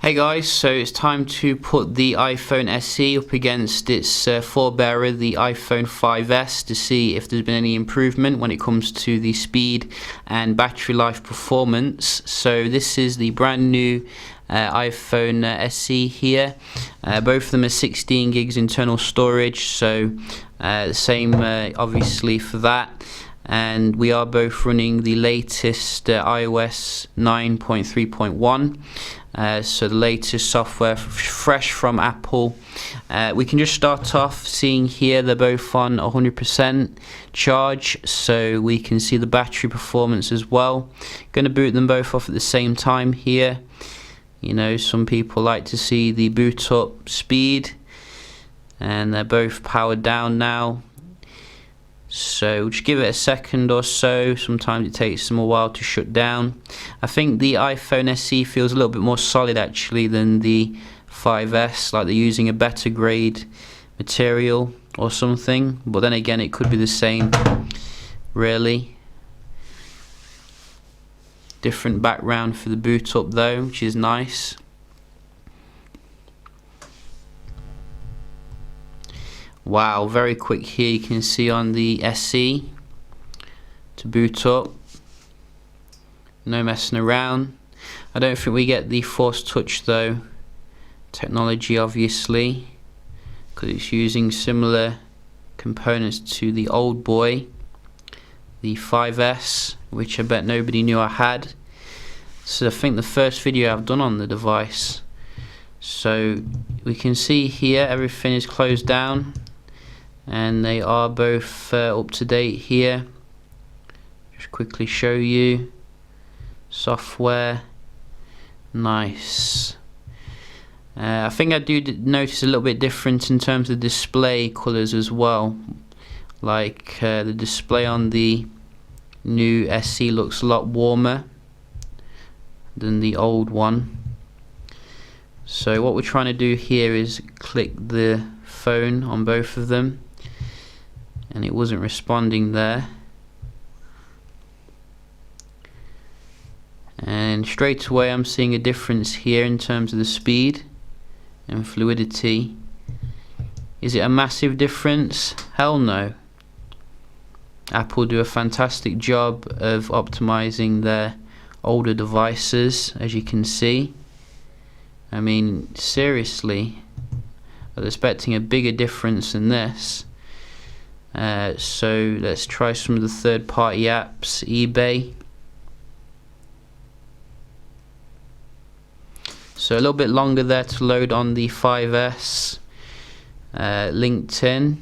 Hey guys, so it's time to put the iPhone SE up against its forebearer, the iPhone 5S, to see if there's been any improvement when it comes to the speed and battery life performance. So this is the brand new iPhone SE here. Both of them are 16 gigs internal storage, so the same obviously for that. And we are both running the latest iOS 9.3.1. So the latest software fresh from Apple. We can just start off seeing here they're both on 100% charge, so we can see the battery performance as well. Going to boot them both off at the same time here. You know, some people like to see the boot up speed, and they're both powered down now. So just give it a second or so. Sometimes it takes them a while to shut down. I think the iPhone SE feels a little bit more solid actually than the 5S, like they're using a better grade material or something, but then again it could be the same really. Different background for the boot up though, which is nice. Wow, very quick here, you can see on the SE to boot up. No messing around. I don't think we get the Force Touch though technology, obviously, because it's using similar components to the old boy, the 5S, which I bet nobody knew I had. So I think the first video I've done on the device. So we can see here everything is closed down, and they are both up to date here. Just quickly show you software. Nice. I think I do notice a little bit different in terms of display colors as well. Like the display on the new SE looks a lot warmer than the old one. So what we're trying to do here is click the phone on both of them, and it wasn't responding there. And straight away I'm seeing a difference here in terms of the speed and fluidity. Is it a massive difference? Hell no. Apple do a fantastic job of optimizing their older devices, as you can see. I mean, seriously, I was expecting a bigger difference than this. So let's try some of the third-party apps. eBay. So a little bit longer there to load on the 5S. LinkedIn.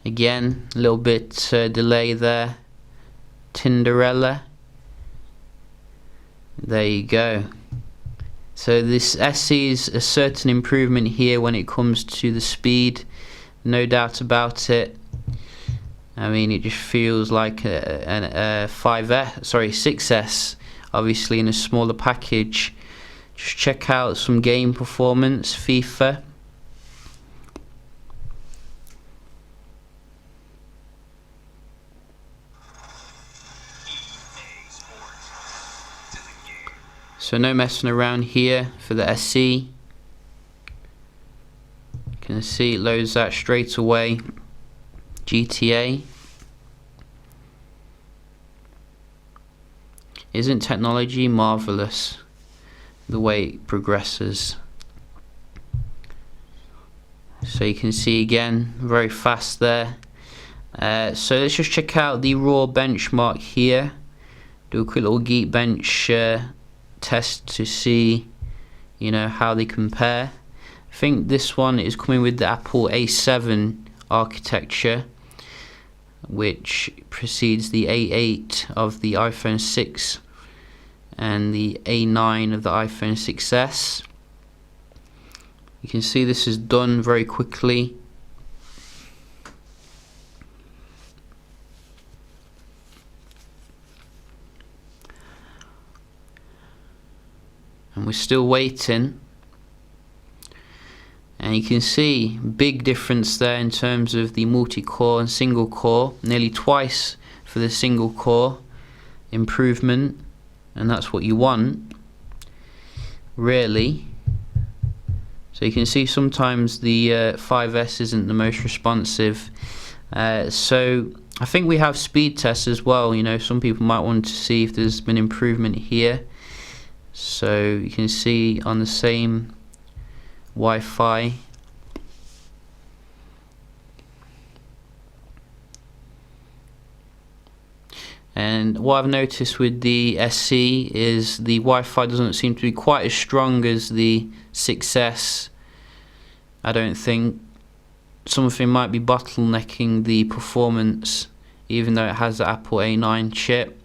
Again, a little bit delay there. Tinderella. There you go. So this SE is a certain improvement here when it comes to the speed, no doubt about it. I mean, it just feels like a 6S, obviously in a smaller package. Just check out some game performance, Fifa. So no messing around here for the SE. You can see it loads that straight away. GTA. Isn't technology marvelous the way it progresses? So you can see again, very fast there. So let's just check out the raw benchmark here. Do a quick little Geekbench test to see, you know, how they compare. I think this one is coming with the Apple A7 architecture, which precedes the A8 of the iPhone 6 and the A9 of the iPhone 6S. You can see this is done very quickly. And we're still waiting, and you can see big difference there in terms of the multi-core and single core, nearly twice for the single core improvement. and that's what you want, really. So you can see sometimes the 5S isn't the most responsive. So I think we have speed tests as well. You know, some people might want to see if there's been improvement here. So you can see on the same Wi-Fi, and what I've noticed with the SE is the Wi-Fi doesn't seem to be quite as strong as the 6S. I don't think. Something might be bottlenecking the performance, even though it has the Apple A9 chip.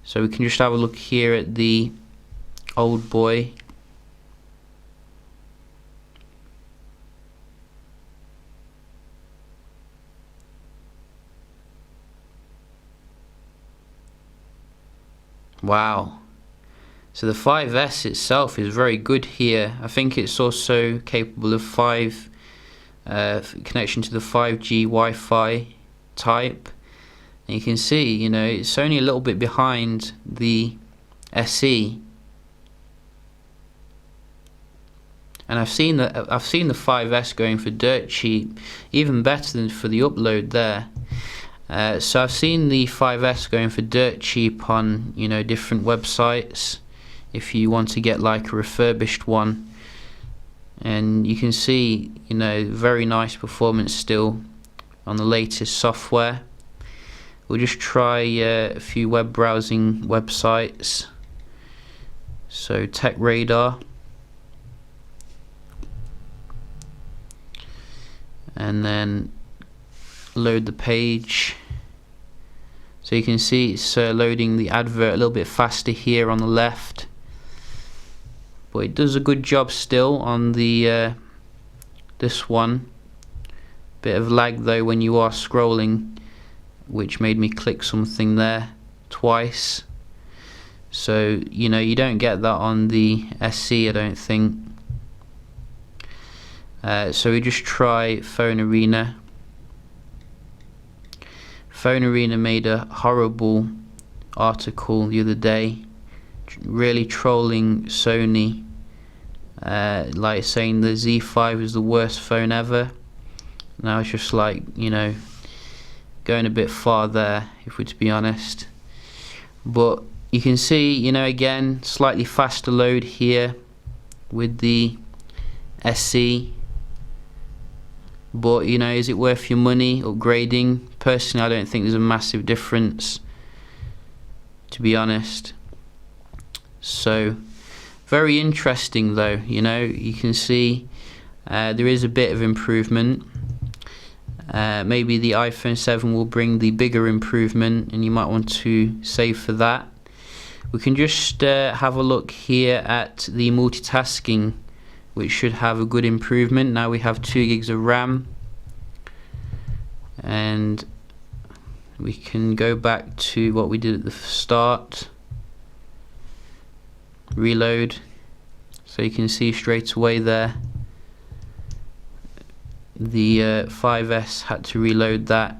So we can just have a look here at the old boy. Wow. So the 5S itself is very good here. I think it's also capable of connection to the 5G Wi-Fi type. And you can see, you know, it's only a little bit behind the SE. And I've seen the 5S going for dirt cheap, even better than for the upload there. So I've seen the 5S going for dirt cheap on, you know, different websites if you want to get like a refurbished one. And you can see, you know, very nice performance still on the latest software. We'll just try a few web browsing websites. So Tech Radar, and then load the page. So you can see it's loading the advert a little bit faster here on the left, but it does a good job still on the this one. Bit of lag though when you are scrolling, which made me click something there twice. So you know, you don't get that on the SE, I don't think. So we just try Phone Arena. Phone Arena made a horrible article the other day, really trolling Sony, like saying the Z5 is the worst phone ever. And I was just like, you know, going a bit far there, if we're to be honest. But you can see, you know, again, slightly faster load here with the SE. But, you know, is it worth your money upgrading? Personally, I don't think there's a massive difference, to be honest. So, very interesting though, you know, you can see there is a bit of improvement. Maybe the iPhone 7 will bring the bigger improvement, and you might want to save for that. We can just have a look here at the multitasking, which should have a good improvement. Now we have 2 gigs of RAM, and we can go back to what we did at the start. Reload. So you can see straight away there the 5S had to reload that.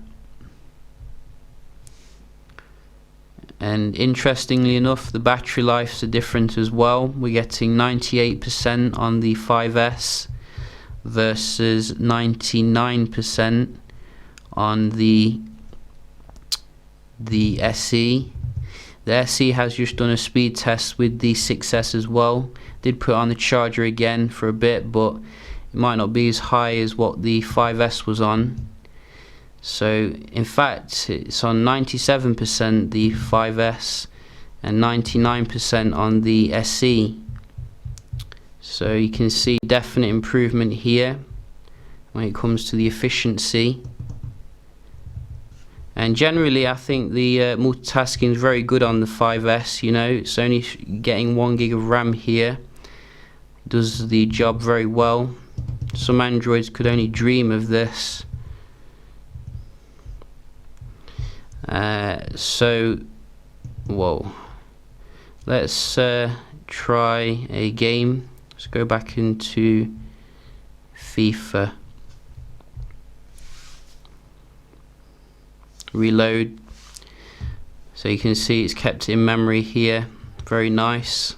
And interestingly enough, the battery lives are different as well. We're getting 98% on the 5S versus 99% on the SE. The SE has just done a speed test with the 6S as well. Did put on the charger again for a bit, but it might not be as high as what the 5S was on. So in fact it's on 97% the 5S and 99% on the SE. So you can see definite improvement here when it comes to the efficiency. And generally I think the multitasking is very good on the 5S. You know, it's only getting 1 gig of RAM here. Does the job very well. Some Androids could only dream of this. So, whoa. Let's try a game. Let's go back into FIFA. Reload. So you can see it's kept in memory here, very nice.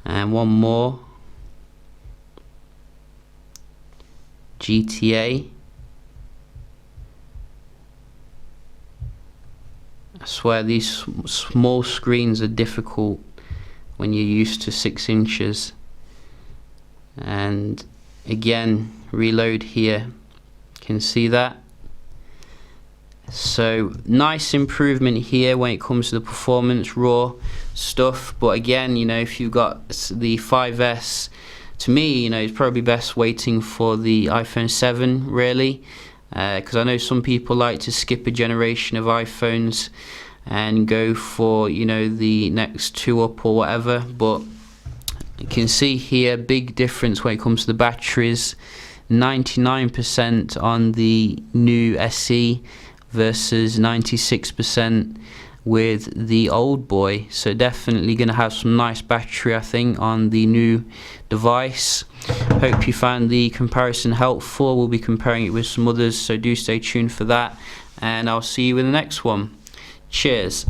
And one more, GTA. I swear these small screens are difficult when you're used to 6 inches. And again, reload here, you can see that. So nice improvement here when it comes to the performance raw stuff. But again, you know, if you've got the 5S, to me, you know, it's probably best waiting for the iPhone 7 really, because I know some people like to skip a generation of iPhones and go for, you know, the next 2 up or whatever. But you can see here, big difference when it comes to the batteries. 99% on the new SE versus 96% with the old boy. So definitely going to have some nice battery, I think, on the new device. Hope you found the comparison helpful. We'll be comparing it with some others, so do stay tuned for that, and I'll see you in the next one. Cheers.